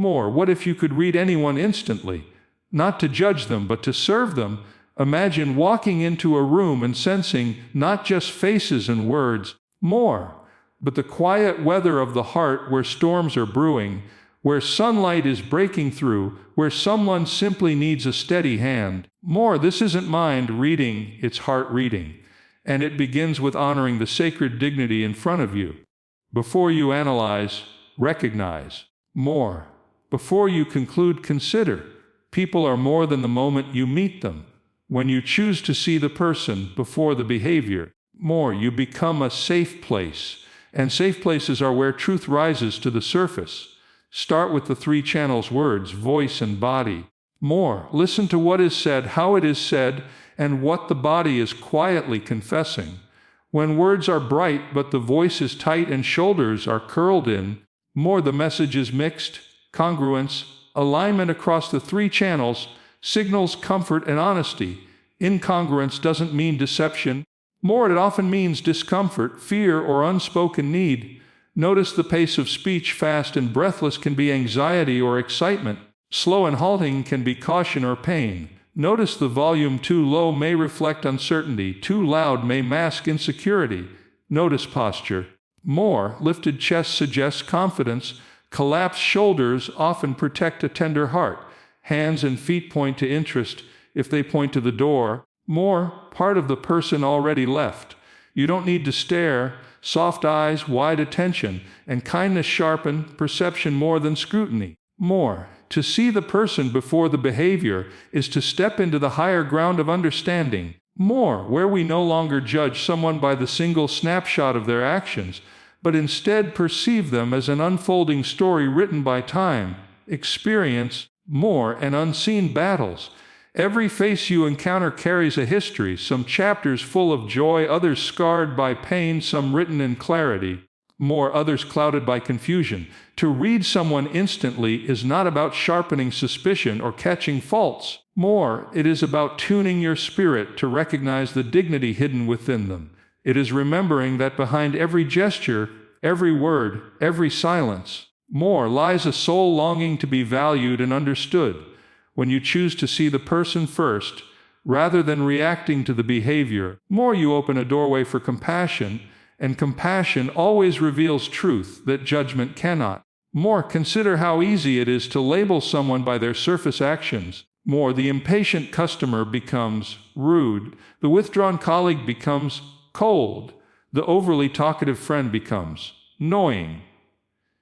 More, what if you could read anyone instantly? Not to judge them, but to serve them. Imagine walking into a room and sensing not just faces and words, more, but the quiet weather of the heart where storms are brewing, where sunlight is breaking through, where someone simply needs a steady hand. More, this isn't mind reading, it's heart reading. And it begins with honoring the sacred dignity in front of you. Before you analyze, recognize. More. Before you conclude, consider. People are more than the moment you meet them. When you choose to see the person before the behavior, more, you become a safe place. And safe places are where truth rises to the surface. Start with the 3 channels: words, voice, and body. More, listen to what is said, how it is said, and what the body is quietly confessing. When words are bright but the voice is tight and shoulders are curled in, more, the message is mixed. Congruence, alignment across the 3 channels, signals comfort and honesty. Incongruence doesn't mean deception. More, it often means discomfort, fear, or unspoken need. Notice the pace of speech. Fast and breathless can be anxiety or excitement. Slow and halting can be caution or pain. Notice the volume. Too low may reflect uncertainty. Too loud may mask insecurity. Notice posture. More, lifted chest suggests confidence. Collapsed shoulders often protect a tender heart. Hands and feet point to interest. If they point to the door, more, part of the person already left. You don't need to stare. Soft eyes, wide attention, and kindness sharpen perception more than scrutiny. More, to see the person before the behavior is to step into the higher ground of understanding. More, where we no longer judge someone by the single snapshot of their actions, but instead perceive them as an unfolding story written by time, experience, more, and unseen battles. Every face you encounter carries a history, some chapters full of joy, others scarred by pain, some written in clarity, more, others clouded by confusion. To read someone instantly is not about sharpening suspicion or catching faults. More, it is about tuning your spirit to recognize the dignity hidden within them. It is remembering that behind every gesture, every word, every silence, more, lies a soul longing to be valued and understood. When you choose to see the person first, rather than reacting to the behavior, more, you open a doorway for compassion, and compassion always reveals truth that judgment cannot. More, consider how easy it is to label someone by their surface actions. More, the impatient customer becomes rude, the withdrawn colleague becomes cold, the overly talkative friend becomes annoying.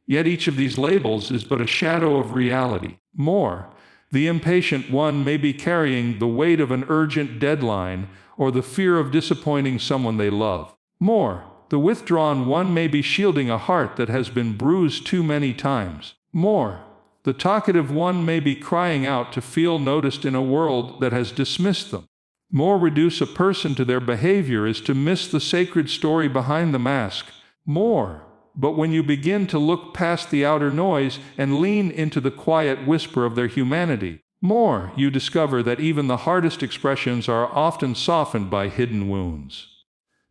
Yet each of these labels is but a shadow of reality. More, the impatient one may be carrying the weight of an urgent deadline or the fear of disappointing someone they love. More, the withdrawn one may be shielding a heart that has been bruised too many times. More, the talkative one may be crying out to feel noticed in a world that has dismissed them. More, reduce a person to their behavior is to miss the sacred story behind the mask. More, but when you begin to look past the outer noise and lean into the quiet whisper of their humanity, more, you discover that even the hardest expressions are often softened by hidden wounds.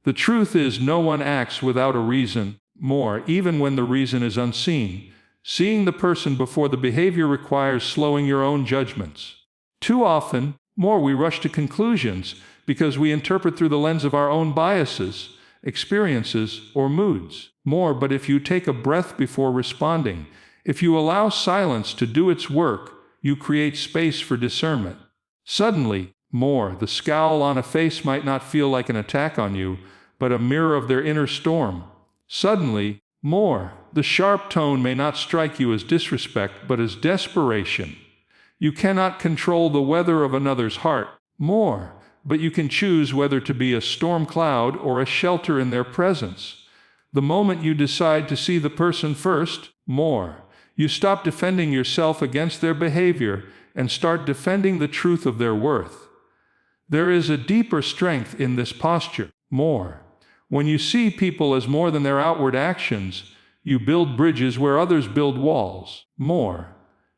The truth is, no one acts without a reason. More, even when the reason is unseen. Seeing the person before the behavior requires slowing your own judgments. Too often, more, we rush to conclusions because we interpret through the lens of our own biases, experiences, or moods. More, but if you take a breath before responding, if you allow silence to do its work, you create space for discernment. Suddenly, more, the scowl on a face might not feel like an attack on you, but a mirror of their inner storm. Suddenly, more, the sharp tone may not strike you as disrespect, but as desperation. You cannot control the weather of another's heart. More, but you can choose whether to be a storm cloud or a shelter in their presence. The moment you decide to see the person first, more, you stop defending yourself against their behavior and start defending the truth of their worth. There is a deeper strength in this posture. More, when you see people as more than their outward actions, you build bridges where others build walls. More,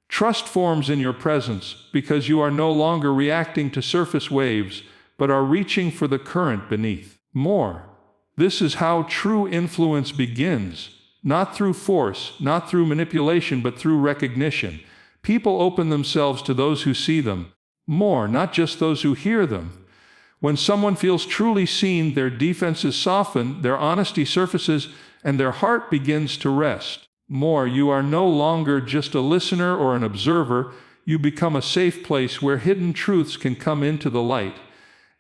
trust forms in your presence because you are no longer reacting to surface waves, but are reaching for the current beneath. More, this is how true influence begins, not through force, not through manipulation, but through recognition. People open themselves to those who see them, more, not just those who hear them. When someone feels truly seen, their defenses soften, their honesty surfaces, and their heart begins to rest. More, you are no longer just a listener or an observer. You become a safe place where hidden truths can come into the light.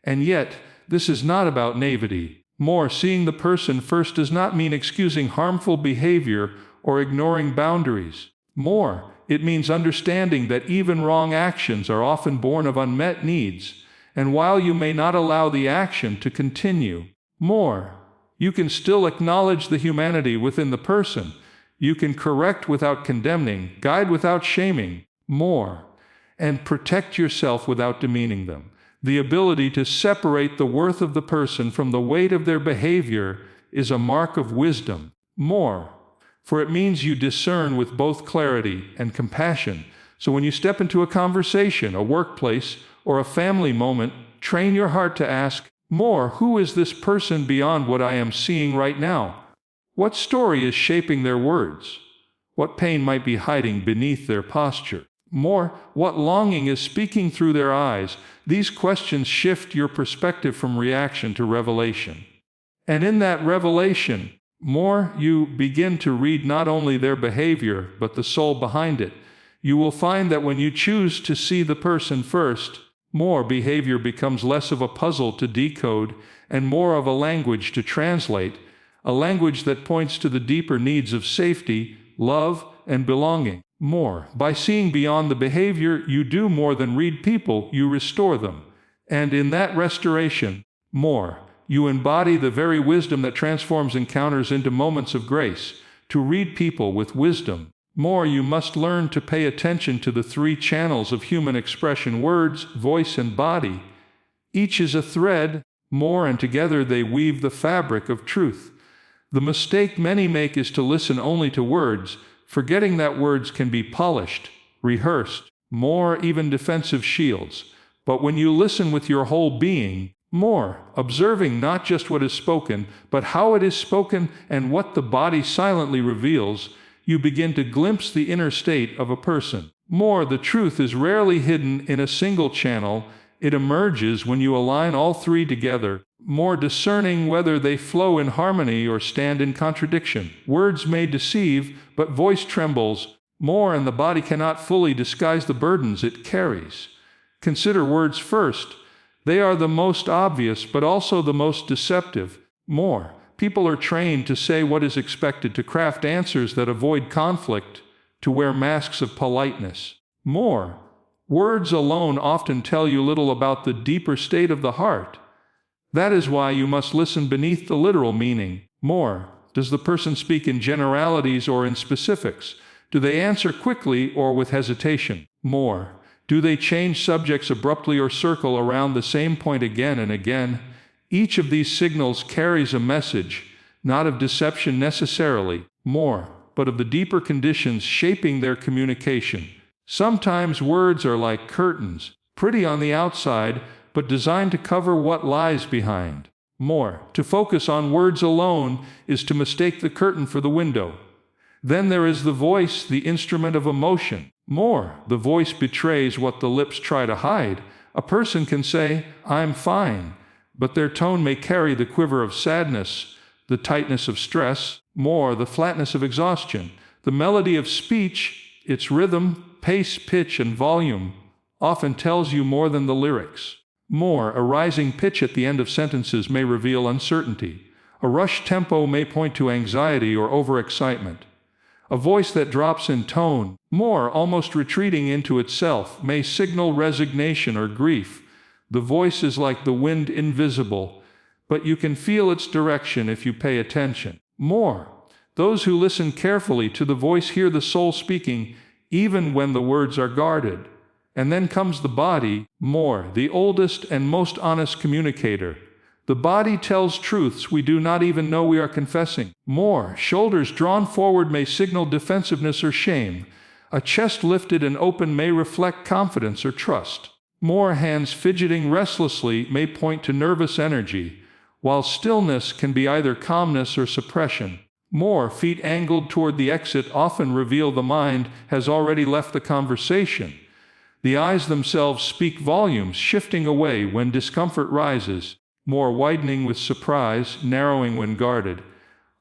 And yet, this is not about naivety. More, seeing the person first does not mean excusing harmful behavior or ignoring boundaries. More, it means understanding that even wrong actions are often born of unmet needs, and while you may not allow the action to continue, more, you can still acknowledge the humanity within the person. You can correct without condemning, guide without shaming, more, and protect yourself without demeaning them. The ability to separate the worth of the person from the weight of their behavior is a mark of wisdom, more, for it means you discern with both clarity and compassion. So when you step into a conversation, a workplace, or a family moment, train your heart to ask, more, who is this person beyond what I am seeing right now? What story is shaping their words? What pain might be hiding beneath their posture? More, what longing is speaking through their eyes? These questions shift your perspective from reaction to revelation. And in that revelation, more, you begin to read not only their behavior, but the soul behind it. You will find that when you choose to see the person first, more, behavior becomes less of a puzzle to decode and more of a language to translate, a language that points to the deeper needs of safety, love, and belonging. More, by seeing beyond the behavior, you do more than read people, you restore them. And in that restoration, more, you embody the very wisdom that transforms encounters into moments of grace. To read people with wisdom, more, you must learn to pay attention to the three channels of human expression: words, voice, and body. Each is a thread, more, and together they weave the fabric of truth. The mistake many make is to listen only to words, forgetting that words can be polished, rehearsed, more, even defensive shields. But when you listen with your whole being, more, observing not just what is spoken, but how it is spoken and what the body silently reveals, you begin to glimpse the inner state of a person. More, the truth is rarely hidden in a single channel. It emerges when you align all three together, more, discerning whether they flow in harmony or stand in contradiction. Words may deceive, but voice trembles, more, and the body cannot fully disguise the burdens it carries. Consider words first. They are the most obvious, but also the most deceptive. More, people are trained to say what is expected, to craft answers that avoid conflict, to wear masks of politeness. More, words alone often tell you little about the deeper state of the heart. That is why you must listen beneath the literal meaning. More, does the person speak in generalities or in specifics? Do they answer quickly or with hesitation? More, do they change subjects abruptly or circle around the same point again and again? Each of these signals carries a message, not of deception necessarily, more, but of the deeper conditions shaping their communication. Sometimes words are like curtains, pretty on the outside, but designed to cover what lies behind. More, to focus on words alone is to mistake the curtain for the window. Then there is the voice, the instrument of emotion. More, the voice betrays what the lips try to hide. A person can say, "I'm fine," but their tone may carry the quiver of sadness, the tightness of stress, more, the flatness of exhaustion. The melody of speech, its rhythm, pace, pitch, and volume, often tells you more than the lyrics. More, a rising pitch at the end of sentences may reveal uncertainty. A rushed tempo may point to anxiety or overexcitement. A voice that drops in tone, more, almost retreating into itself, may signal resignation or grief. The voice is like the wind, invisible, but you can feel its direction if you pay attention. More, those who listen carefully to the voice hear the soul speaking, even when the words are guarded. And then comes the body, more, the oldest and most honest communicator. The body tells truths we do not even know we are confessing. More, shoulders drawn forward may signal defensiveness or shame. A chest lifted and open may reflect confidence or trust. More, hands fidgeting restlessly may point to nervous energy, while stillness can be either calmness or suppression. More, feet angled toward the exit often reveal the mind has already left the conversation. The eyes themselves speak volumes, shifting away when discomfort rises, more widening with surprise, narrowing when guarded.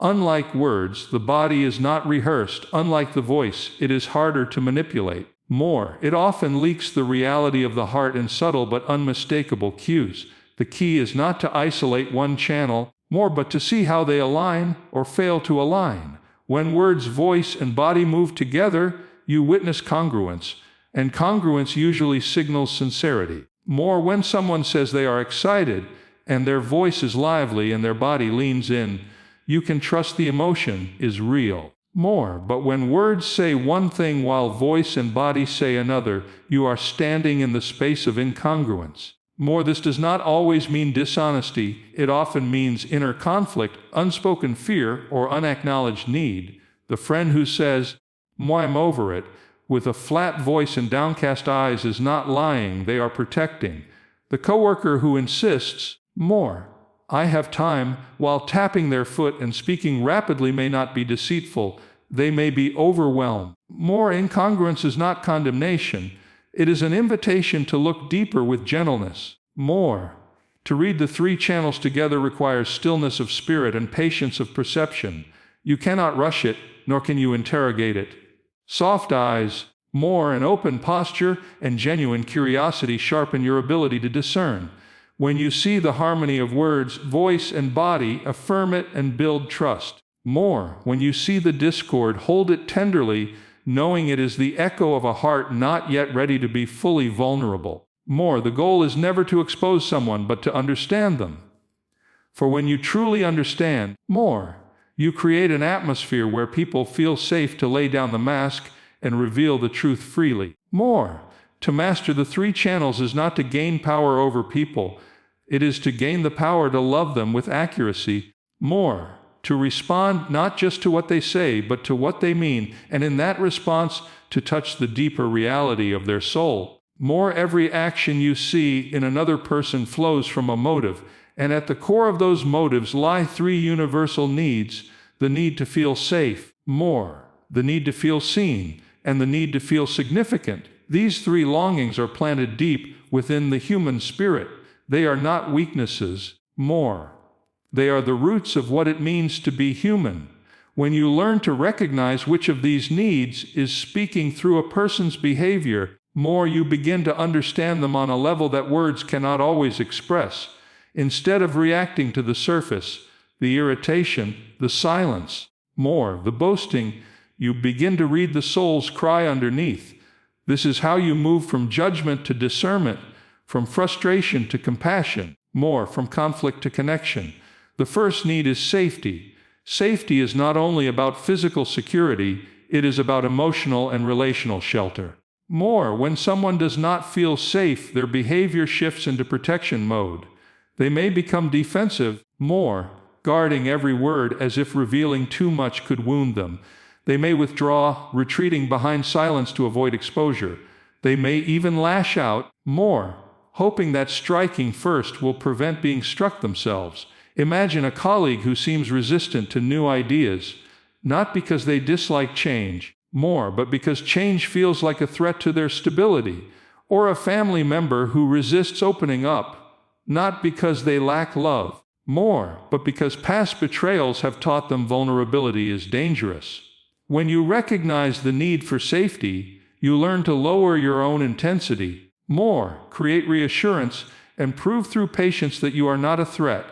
Unlike words, the body is not rehearsed. Unlike the voice, it is harder to manipulate. More, it often leaks the reality of the heart in subtle but unmistakable cues. The key is not to isolate one channel, more, but to see how they align or fail to align. When words, voice, and body move together, you witness congruence, and congruence usually signals sincerity. More, when someone says they are excited, and their voice is lively and their body leans in, you can trust the emotion is real. More, but when words say one thing while voice and body say another, you are standing in the space of incongruence. More, this does not always mean dishonesty. It often means inner conflict, unspoken fear, or unacknowledged need. The friend who says, I'm over it, with a flat voice and downcast eyes is not lying, they are protecting. The coworker who insists, more, I have time, while tapping their foot and speaking rapidly may not be deceitful, they may be overwhelmed. More, incongruence is not condemnation. It is an invitation to look deeper with gentleness. More, to read the three channels together requires stillness of spirit and patience of perception. You cannot rush it, nor can you interrogate it. Soft eyes, more, an open posture, and genuine curiosity sharpen your ability to discern. When you see the harmony of words, voice, and body, affirm it and build trust. More, when you see the discord, hold it tenderly, knowing it is the echo of a heart not yet ready to be fully vulnerable. More, the goal is never to expose someone but to understand them. For when you truly understand, more, you create an atmosphere where people feel safe to lay down the mask and reveal the truth freely. More, to master the three channels is not to gain power over people, it is to gain the power to love them with accuracy. More, to respond not just to what they say, but to what they mean, and in that response, to touch the deeper reality of their soul. More, every action you see in another person flows from a motive, and at the core of those motives lie three universal needs: the need to feel safe, more, the need to feel seen, and the need to feel significant. These three longings are planted deep within the human spirit. They are not weaknesses, more. They are the roots of what it means to be human. When you learn to recognize which of these needs is speaking through a person's behavior, more, you begin to understand them on a level that words cannot always express. Instead of reacting to the surface, the irritation, the silence, more, the boasting, you begin to read the soul's cry underneath. This is how you move from judgment to discernment, from frustration to compassion, more, from conflict to connection. The first need is safety. Safety is not only about physical security, it is about emotional and relational shelter. More, when someone does not feel safe, their behavior shifts into protection mode. They may become defensive, more, guarding every word as if revealing too much could wound them. They may withdraw, retreating behind silence to avoid exposure. They may even lash out, more, hoping that striking first will prevent being struck themselves. Imagine a colleague who seems resistant to new ideas, not because they dislike change, more, but because change feels like a threat to their stability, or a family member who resists opening up, not because they lack love, more, but because past betrayals have taught them vulnerability is dangerous. When you recognize the need for safety, you learn to lower your own intensity, more, create reassurance, and prove through patience that you are not a threat.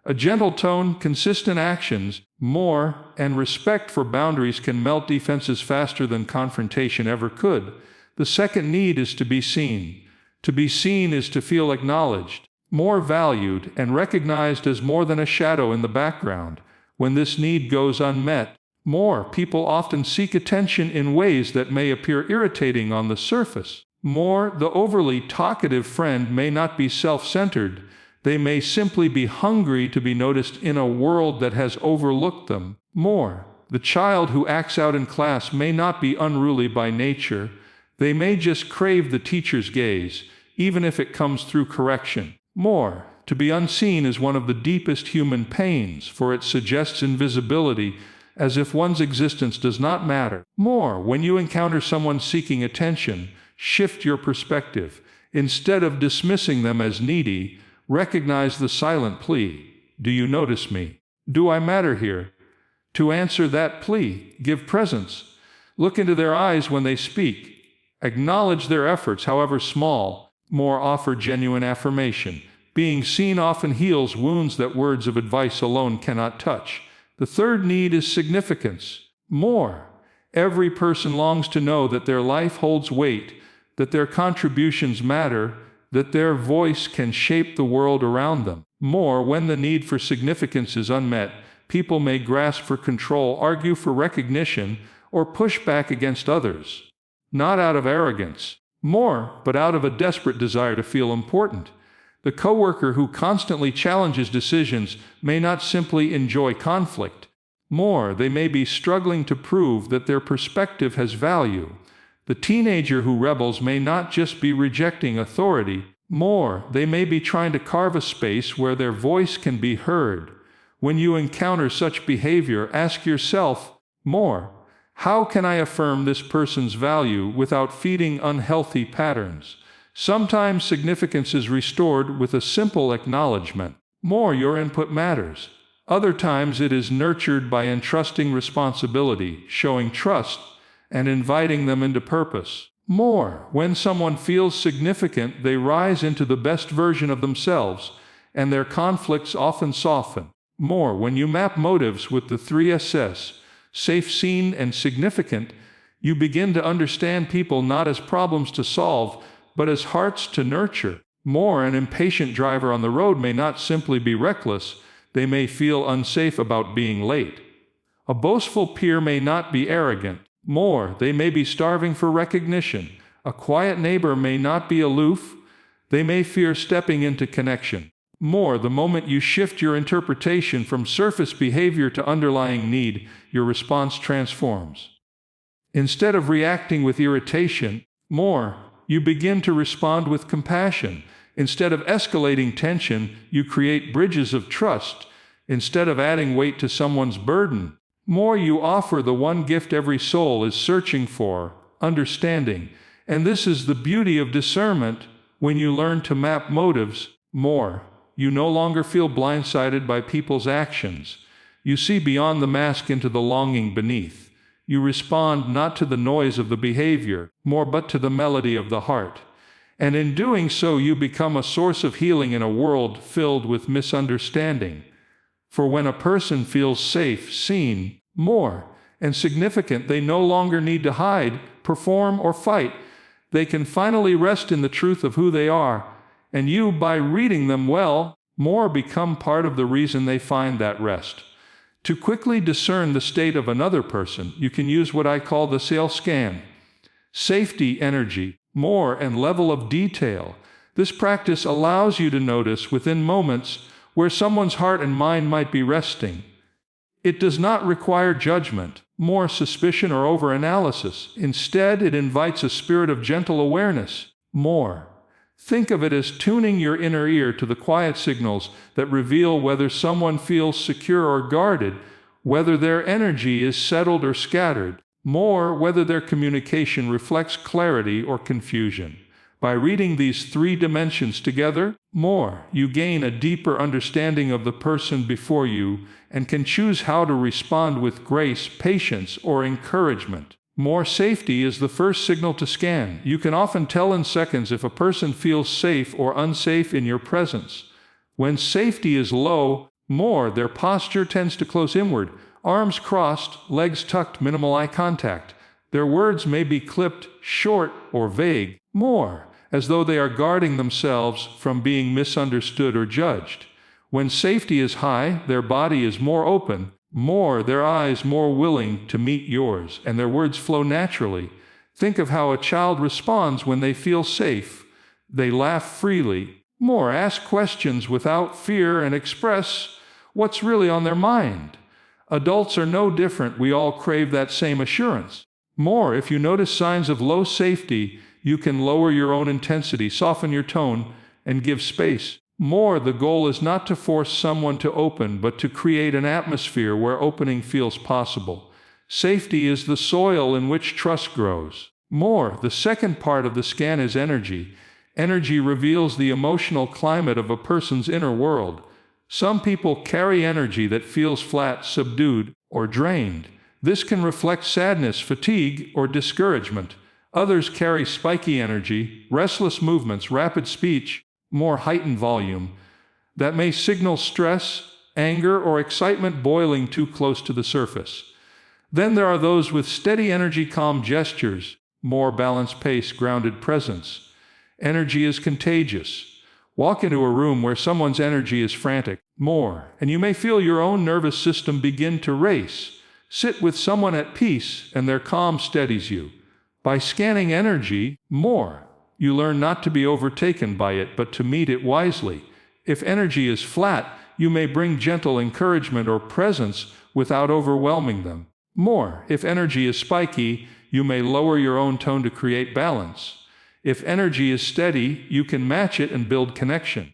A gentle tone, consistent actions, more, and respect for boundaries can melt defenses faster than confrontation ever could. The second need is to be seen. To be seen is to feel acknowledged, more valued, and recognized as more than a shadow in the background. When this need goes unmet, more, people often seek attention in ways that may appear irritating on the surface. More, the overly talkative friend may not be self-centered. They may simply be hungry to be noticed in a world that has overlooked them. More, the child who acts out in class may not be unruly by nature. They may just crave the teacher's gaze, even if it comes through correction. More, to be unseen is one of the deepest human pains, for it suggests invisibility, as if one's existence does not matter. More, when you encounter someone seeking attention, shift your perspective. Instead of dismissing them as needy, recognize the silent plea. Do you notice me? Do I matter here? To answer that plea, give presence. Look into their eyes when they speak. Acknowledge their efforts, however small. More, offer genuine affirmation. Being seen often heals wounds that words of advice alone cannot touch. The third need is significance. More, every person longs to know that their life holds weight, that their contributions matter, that their voice can shape the world around them. More, when the need for significance is unmet, people may grasp for control, argue for recognition, or push back against others. Not out of arrogance. More, but out of a desperate desire to feel important. The coworker who constantly challenges decisions may not simply enjoy conflict. More, they may be struggling to prove that their perspective has value. The teenager who rebels may not just be rejecting authority. More, they may be trying to carve a space where their voice can be heard. When you encounter such behavior, ask yourself, more, how can I affirm this person's value without feeding unhealthy patterns? Sometimes significance is restored with a simple acknowledgement. More, your input matters. Other times it is nurtured by entrusting responsibility, showing trust, and inviting them into purpose. More, when someone feels significant, they rise into the best version of themselves, and their conflicts often soften. More, when you map motives with the 3 S's, safe, seen, and significant, you begin to understand people not as problems to solve, but as hearts to nurture. More, an impatient driver on the road may not simply be reckless, they may feel unsafe about being late. A boastful peer may not be arrogant. More, they may be starving for recognition. A quiet neighbor may not be aloof, they may fear stepping into connection. More, the moment you shift your interpretation from surface behavior to underlying need, your response transforms. Instead of reacting with irritation, more, you begin to respond with compassion. Instead of escalating tension, you create bridges of trust. Instead of adding weight to someone's burden, more, you offer the one gift every soul is searching for, understanding. And this is the beauty of discernment. When you learn to map motives, more, you no longer feel blindsided by people's actions. You see beyond the mask into the longing beneath. You respond not to the noise of the behavior, more but to the melody of the heart. And in doing so, you become a source of healing in a world filled with misunderstanding. For when a person feels safe, seen, more, and significant, they no longer need to hide, perform, or fight. They can finally rest in the truth of who they are, and you, by reading them well, more, become part of the reason they find that rest. To quickly discern the state of another person, you can use what I call the SAIL scan. Safety, energy, more, and level of detail. This practice allows you to notice within moments where someone's heart and mind might be resting. It does not require judgment, more suspicion, or over-analysis. Instead, it invites a spirit of gentle awareness. More. Think of it as tuning your inner ear to the quiet signals that reveal whether someone feels secure or guarded, whether their energy is settled or scattered. More, whether their communication reflects clarity or confusion. By reading these 3 dimensions together, more, you gain a deeper understanding of the person before you and can choose how to respond with grace, patience, or encouragement. More, safety is the first signal to scan. You can often tell in seconds if a person feels safe or unsafe in your presence. When safety is low, more, their posture tends to close inward, arms crossed, legs tucked, minimal eye contact. Their words may be clipped, short, or vague. More, as though they are guarding themselves from being misunderstood or judged. When safety is high, their body is more open, more, their eyes more willing to meet yours, and their words flow naturally. Think of how a child responds when they feel safe. They laugh freely. More, ask questions without fear and express what's really on their mind. Adults are no different. We all crave that same assurance. More, if you notice signs of low safety, you can lower your own intensity, soften your tone, and give space. More, the goal is not to force someone to open, but to create an atmosphere where opening feels possible. Safety is the soil in which trust grows. More, the second part of the scan is energy. Energy reveals the emotional climate of a person's inner world. Some people carry energy that feels flat, subdued, or drained. This can reflect sadness, fatigue, or discouragement. Others carry spiky energy, restless movements, rapid speech, more heightened volume, that may signal stress, anger, or excitement boiling too close to the surface. Then there are those with steady energy, calm gestures, more balanced pace, grounded presence. Energy is contagious. Walk into a room where someone's energy is frantic, and you may feel your own nervous system begin to race. Sit with someone at peace, and their calm steadies you. By scanning energy, you learn not to be overtaken by it, but to meet it wisely. If energy is flat, you may bring gentle encouragement or presence without overwhelming them. If energy is spiky, you may lower your own tone to create balance. If energy is steady, you can match it and build connection.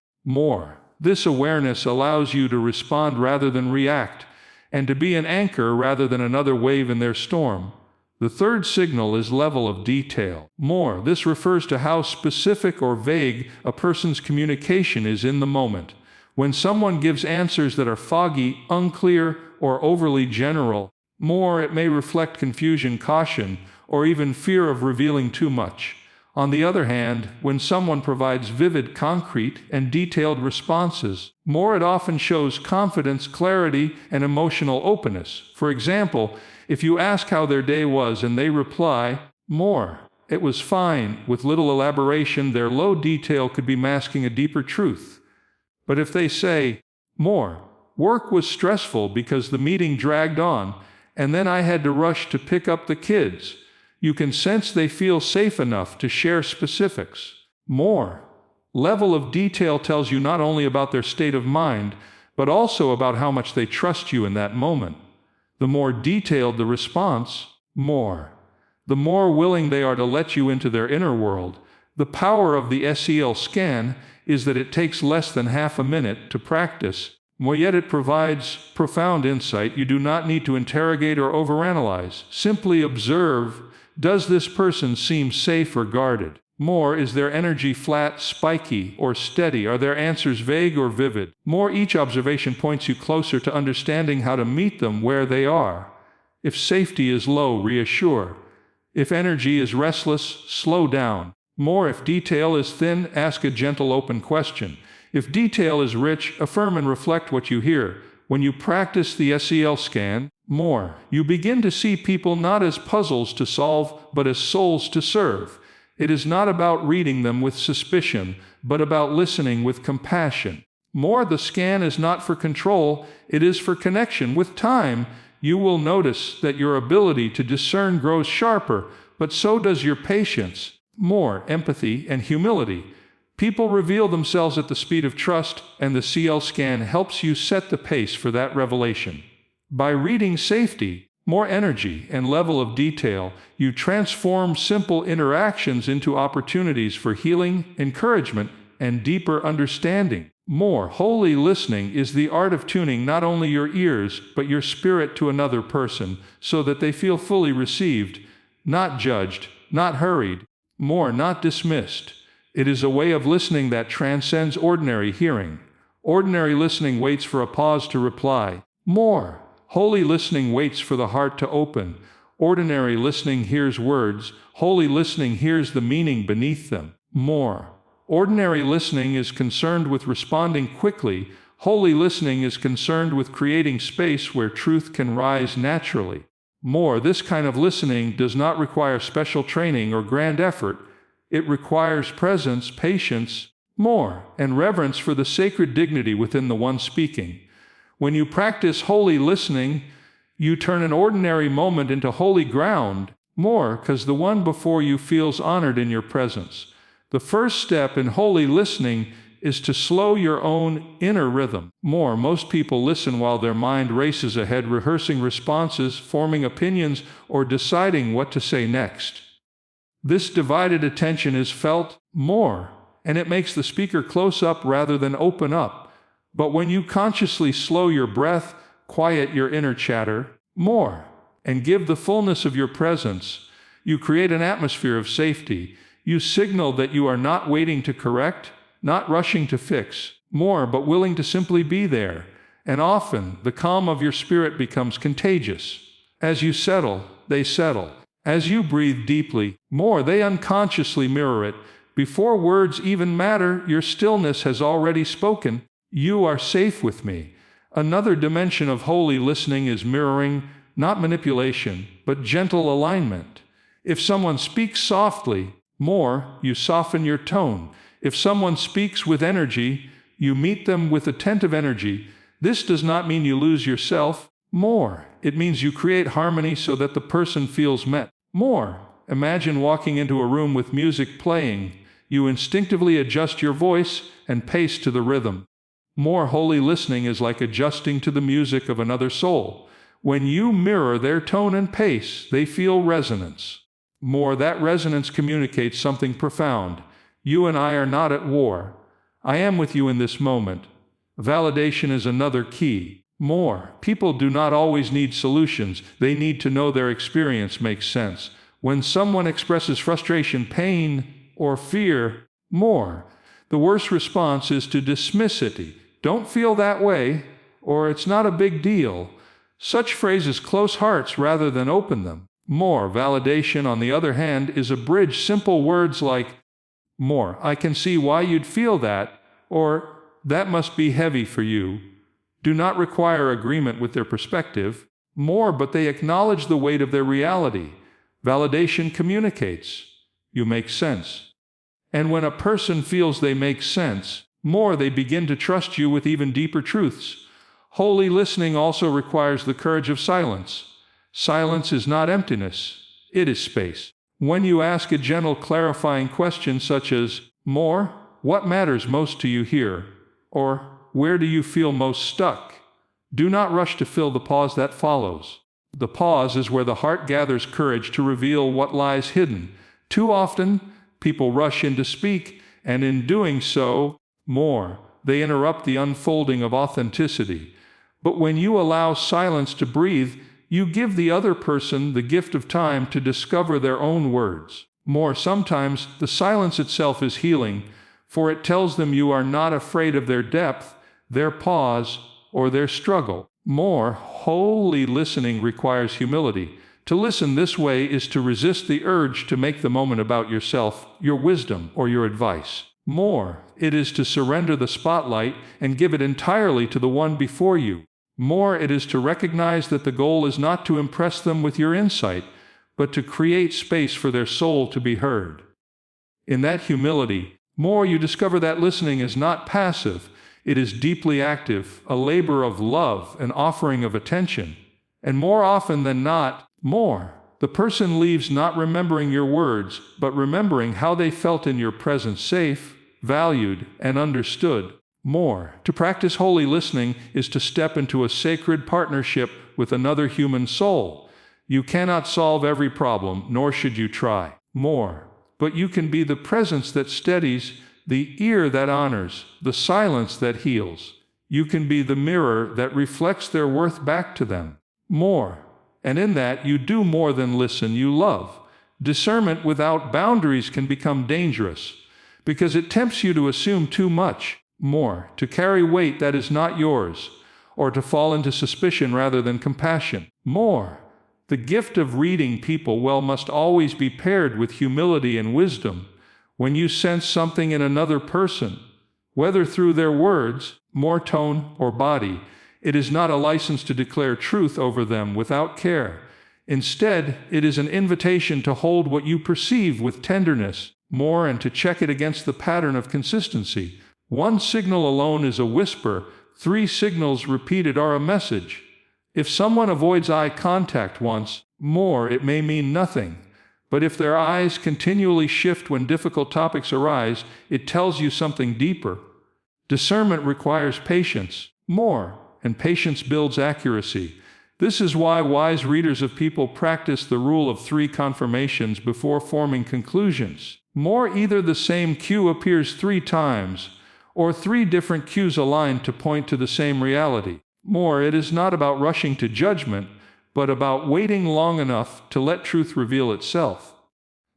This awareness allows you to respond rather than react, and to be an anchor rather than another wave in their storm. The third signal is level of detail. This refers to how specific or vague a person's communication is in the moment. When someone gives answers that are foggy, unclear, or overly general, it may reflect confusion, caution, or even fear of revealing too much. On the other hand, when someone provides vivid, concrete, and detailed responses, it often shows confidence, clarity, and emotional openness. For example, if you ask how their day was and they reply, "It was fine," with little elaboration, their low detail could be masking a deeper truth. But if they say, "Work was stressful because the meeting dragged on, and then I had to rush to pick up the kids," you can sense they feel safe enough to share specifics. Level of detail tells you not only about their state of mind, but also about how much they trust you in that moment. The more detailed the response, the more willing they are to let you into their inner world. The power of the SEL scan is that it takes less than half a minute to practice, yet it provides profound insight. You do not need to interrogate or overanalyze. Simply observe. Does this person seem safe or guarded? Is their energy flat, spiky, or steady? Are their answers vague or vivid? Each observation points you closer to understanding how to meet them where they are. If safety is low, reassure. If energy is restless, slow down. If detail is thin, ask a gentle, open question. If detail is rich, affirm and reflect what you hear. When you practice the SEL scan, you begin to see people not as puzzles to solve, but as souls to serve. It is not about reading them with suspicion, but about listening with compassion. The scan is not for control, it is for connection. With time, you will notice that your ability to discern grows sharper, but so does your patience, empathy, and humility. People reveal themselves at the speed of trust, and the CL scan helps you set the pace for that revelation. By reading safety, energy, and level of detail, you transform simple interactions into opportunities for healing, encouragement, and deeper understanding. Holy listening is the art of tuning not only your ears, but your spirit to another person, so that they feel fully received, not judged, not hurried, not dismissed. It is a way of listening that transcends ordinary hearing. Ordinary listening waits for a pause to reply. Holy listening waits for the heart to open. Ordinary listening hears words. Holy listening hears the meaning beneath them. Ordinary listening is concerned with responding quickly. Holy listening is concerned with creating space where truth can rise naturally. This kind of listening does not require special training or grand effort. It requires presence, patience, and reverence for the sacred dignity within the one speaking. When you practice holy listening, you turn an ordinary moment into holy ground, because the one before you feels honored in your presence. The first step in holy listening is to slow your own inner rhythm. Most people listen while their mind races ahead, rehearsing responses, forming opinions, or deciding what to say next. This divided attention is felt and it makes the speaker close up rather than open up. But when you consciously slow your breath, quiet your inner chatter, more, and give the fullness of your presence, you create an atmosphere of safety. You signal that you are not waiting to correct, not rushing to fix, more, but willing to simply be there. And often, the calm of your spirit becomes contagious. As you settle, they settle. As you breathe deeply, more, they unconsciously mirror it. Before words even matter, your stillness has already spoken. You are safe with me. Another dimension of holy listening is mirroring, not manipulation, but gentle alignment. If someone speaks softly, more, you soften your tone. If someone speaks with energy, you meet them with attentive energy. This does not mean you lose yourself, more. It means you create harmony so that the person feels met, more. Imagine walking into a room with music playing. You instinctively adjust your voice and pace to the rhythm. More holy listening is like adjusting to the music of another soul. When you mirror their tone and pace, they feel resonance. More, that resonance communicates something profound. You and I are not at war. I am with you in this moment. Validation is another key. More, people do not always need solutions. They need to know their experience makes sense. When someone expresses frustration, pain, or fear, more, the worst response is to dismiss it. Don't feel that way, or it's not a big deal. Such phrases close hearts rather than open them. More, validation, on the other hand, is a bridge. Simple words like, more, I can see why you'd feel that, or that must be heavy for you, do not require agreement with their perspective. More, but they acknowledge the weight of their reality. Validation communicates, you make sense. And when a person feels they make sense, more, they begin to trust you with even deeper truths. Holy listening also requires the courage of silence. Silence is not emptiness, it is space. When you ask a gentle clarifying question such as, more, what matters most to you here? Or, where do you feel most stuck? Do not rush to fill the pause that follows. The pause is where the heart gathers courage to reveal what lies hidden. Too often, people rush in to speak, and in doing so, more, they interrupt the unfolding of authenticity. But when you allow silence to breathe, you give the other person the gift of time to discover their own words. More, sometimes the silence itself is healing, for it tells them you are not afraid of their depth, their pause, or their struggle. More, holy listening requires humility. To listen this way is to resist the urge to make the moment about yourself, your wisdom, or your advice. More, it is to surrender the spotlight and give it entirely to the one before you. More, it is to recognize that the goal is not to impress them with your insight, but to create space for their soul to be heard. In that humility, more, you discover that listening is not passive, it is deeply active, a labor of love, an offering of attention. And more often than not, more, the person leaves not remembering your words, but remembering how they felt in your presence, safe, valued, and understood. More, to practice holy listening is to step into a sacred partnership with another human soul. You cannot solve every problem, nor should you try. More, but you can be the presence that steadies, the ear that honors, the silence that heals. You can be the mirror that reflects their worth back to them. More, and in that you do more than listen, you love. Discernment without boundaries can become dangerous, because it tempts you to assume too much. More, to carry weight that is not yours, or to fall into suspicion rather than compassion. More, the gift of reading people well must always be paired with humility and wisdom. When you sense something in another person, whether through their words, more tone, or body, it is not a license to declare truth over them without care. Instead, it is an invitation to hold what you perceive with tenderness, more, and to check it against the pattern of consistency. One signal alone is a whisper, 3 signals repeated are a message. If someone avoids eye contact once, more, it may mean nothing. But if their eyes continually shift when difficult topics arise, it tells you something deeper. Discernment requires patience, more, and patience builds accuracy. This is why wise readers of people practice the rule of 3 confirmations before forming conclusions. More, either the same cue appears 3 times, or 3 different cues align to point to the same reality. More, it is not about rushing to judgment, but about waiting long enough to let truth reveal itself.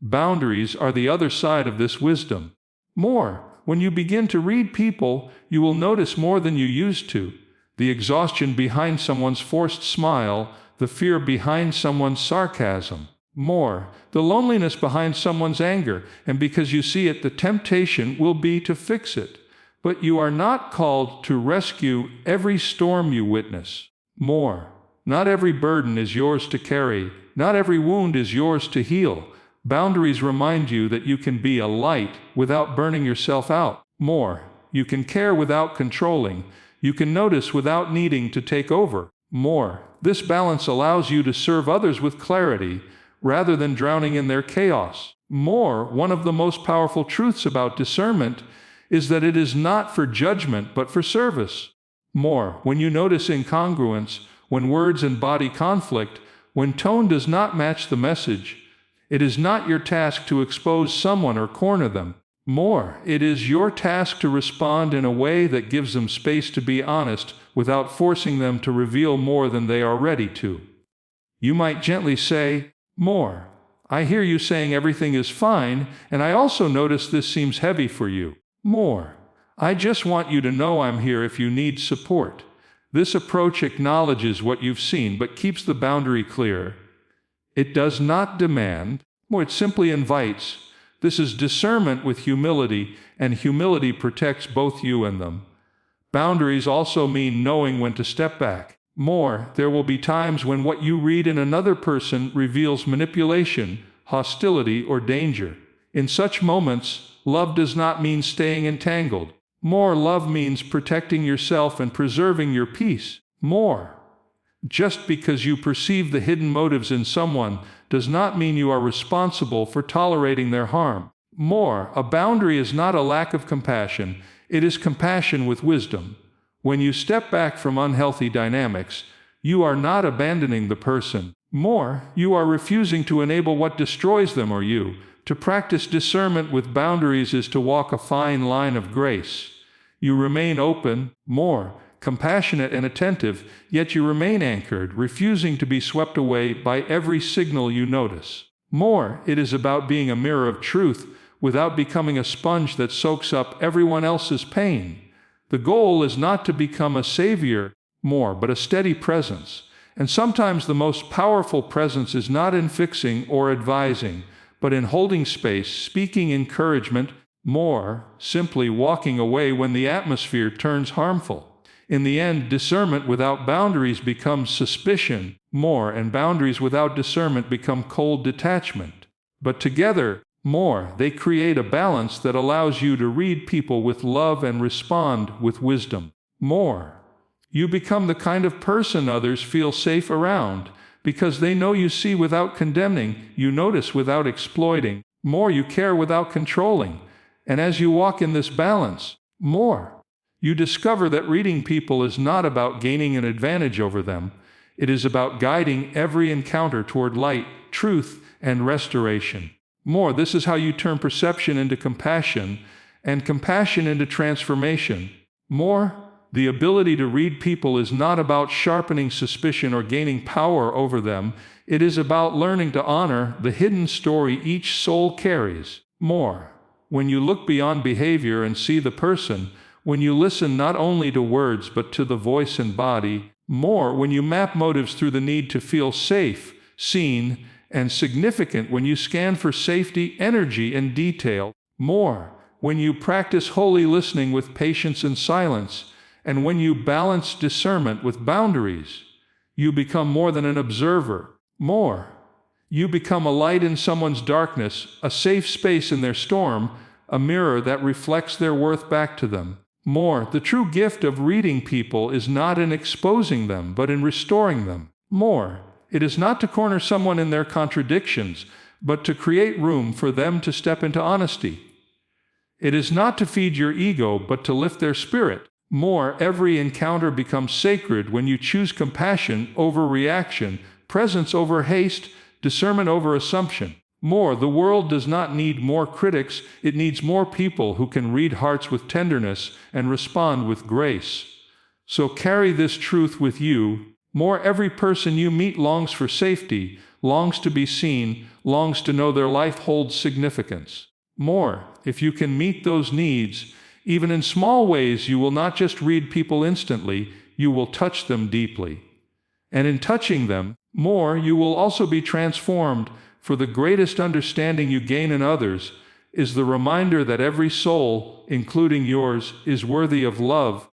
Boundaries are the other side of this wisdom. More, when you begin to read people, you will notice more than you used to. The exhaustion behind someone's forced smile, the fear behind someone's sarcasm. More, the loneliness behind someone's anger, and because you see it, the temptation will be to fix it. But you are not called to rescue every storm you witness. More, not every burden is yours to carry, not every wound is yours to heal. Boundaries remind you that you can be a light without burning yourself out. More, you can care without controlling. You can notice without needing to take over. More, this balance allows you to serve others with clarity rather than drowning in their chaos. More, one of the most powerful truths about discernment is that it is not for judgment but for service. More, when you notice incongruence, when words and body conflict, when tone does not match the message, it is not your task to expose someone or corner them. More, it is your task to respond in a way that gives them space to be honest without forcing them to reveal more than they are ready to. You might gently say, "More, I hear you saying everything is fine, and I also notice this seems heavy for you. More, I just want you to know I'm here if you need support." This approach acknowledges what you've seen but keeps the boundary clear. It does not demand, or it simply invites. This is discernment with humility, and humility protects both you and them. Boundaries also mean knowing when to step back. More, there will be times when what you read in another person reveals manipulation, hostility, or danger. In such moments, love does not mean staying entangled. More, love means protecting yourself and preserving your peace. More, just because you perceive the hidden motives in someone does not mean you are responsible for tolerating their harm. More, a boundary is not a lack of compassion, it is compassion with wisdom. When you step back from unhealthy dynamics, you are not abandoning the person. More, you are refusing to enable what destroys them or you. To practice discernment with boundaries is to walk a fine line of grace. You remain open, more, compassionate and attentive, yet you remain anchored, refusing to be swept away by every signal you notice. More, it is about being a mirror of truth without becoming a sponge that soaks up everyone else's pain. The goal is not to become a savior, more, but a steady presence. And sometimes the most powerful presence is not in fixing or advising, but in holding space, speaking encouragement, more, simply walking away when the atmosphere turns harmful. In the end, discernment without boundaries becomes suspicion, more, and boundaries without discernment become cold detachment. But together, more, they create a balance that allows you to read people with love and respond with wisdom. More, you become the kind of person others feel safe around, because they know you see without condemning, you notice without exploiting, more, you care without controlling. And as you walk in this balance, more, you discover that reading people is not about gaining an advantage over them. It is about guiding every encounter toward light, truth, and restoration. More, this is how you turn perception into compassion, and compassion into transformation. More, the ability to read people is not about sharpening suspicion or gaining power over them. It is about learning to honor the hidden story each soul carries. More, when you look beyond behavior and see the person, when you listen not only to words but to the voice and body, more, when you map motives through the need to feel safe, seen, and significant, when you scan for safety, energy, and detail, more, when you practice holy listening with patience and silence, and when you balance discernment with boundaries, you become more than an observer. More, you become a light in someone's darkness, a safe space in their storm, a mirror that reflects their worth back to them. More, the true gift of reading people is not in exposing them, but in restoring them. More, it is not to corner someone in their contradictions, but to create room for them to step into honesty. It is not to feed your ego, but to lift their spirit. More, every encounter becomes sacred when you choose compassion over reaction, presence over haste, discernment over assumption. More, the world does not need more critics, it needs more people who can read hearts with tenderness and respond with grace. So carry this truth with you. More, every person you meet longs for safety, longs to be seen, longs to know their life holds significance. More, if you can meet those needs, even in small ways, you will not just read people instantly, you will touch them deeply. And in touching them, more, you will also be transformed, for the greatest understanding you gain in others is the reminder that every soul, including yours, is worthy of love,